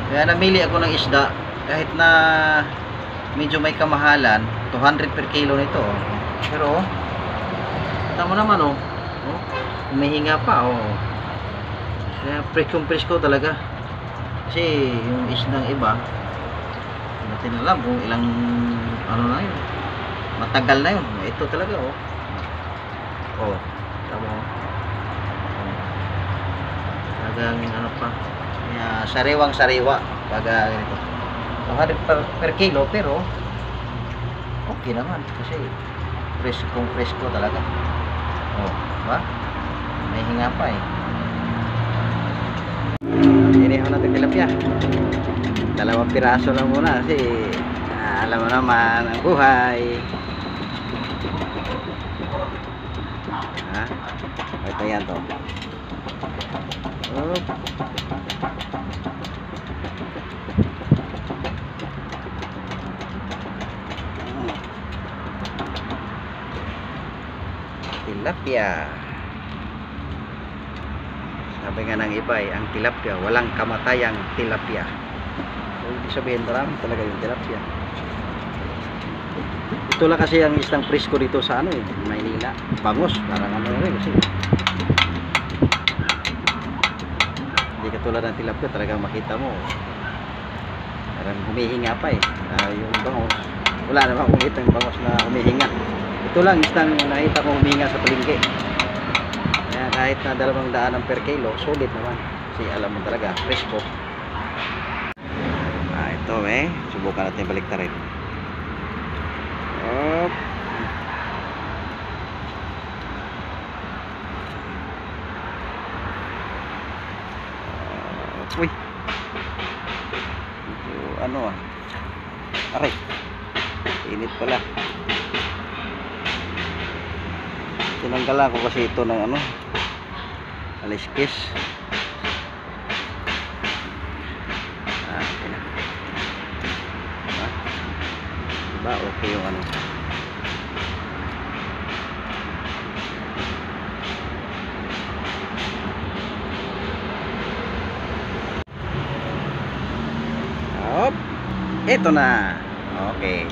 Kaya namili ako ng isda kahit na medyo may kamahalan, 200 per kilo nito. Pero tama naman oh. Humihinga pa oh. Kaya presko talaga. Kasi yung isdang iba, hindi natin alam kung ilang ano na yun. Matagal na yun. Ito talaga oh. Oh, tama oh. Talagang ano pa. Kaya sariwang sariwa pag ganito. 200 per kilo pero okay naman kasi presko talaga. Oh, diba? May hinga pa eh. Inihaw natin tilapia. 2 piraso lang muna kasi alam mo naman ang buhay. Ha? Ito yan to. Oh. Tilapia. Sabi nga ng iba ang tilapia, walang kamatayang tilapia. So, ibig sabihin marami talaga yung tilapia. Ito lang kasi ang isang presko dito sa ano eh, Maynila. Bangos, parang ano rin kasi. Hindi katulad ng tilapia, talagang makita mo. Parang humihinga pa eh. Yung bangos, wala naman kumita yung bangos na humihinga. Ito lang isang nakita ko humihinga sa palengke. Kaya kahit na 200 per kilo, solid naman. Kasi alam mo talaga, presko. Ito eh, subukan natin baliktarin. Oh. Uy. Ano ah. Aray. Init pala. Tinanggalan ko kasi ito ng ano, aliskis. Okay na. Diba okay yung ano. Hop. Ito na. Okay.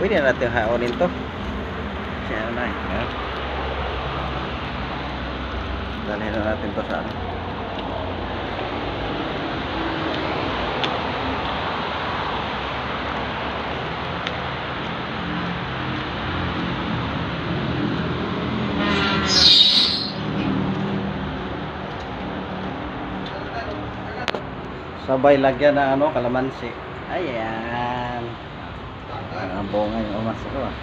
Pwede na natin haonin to. Siya na eh. Dalhin na natin to sa ano. Sabay lagyan na ano, kalamansi. Ayan. Ang bunga yung umas ko ah.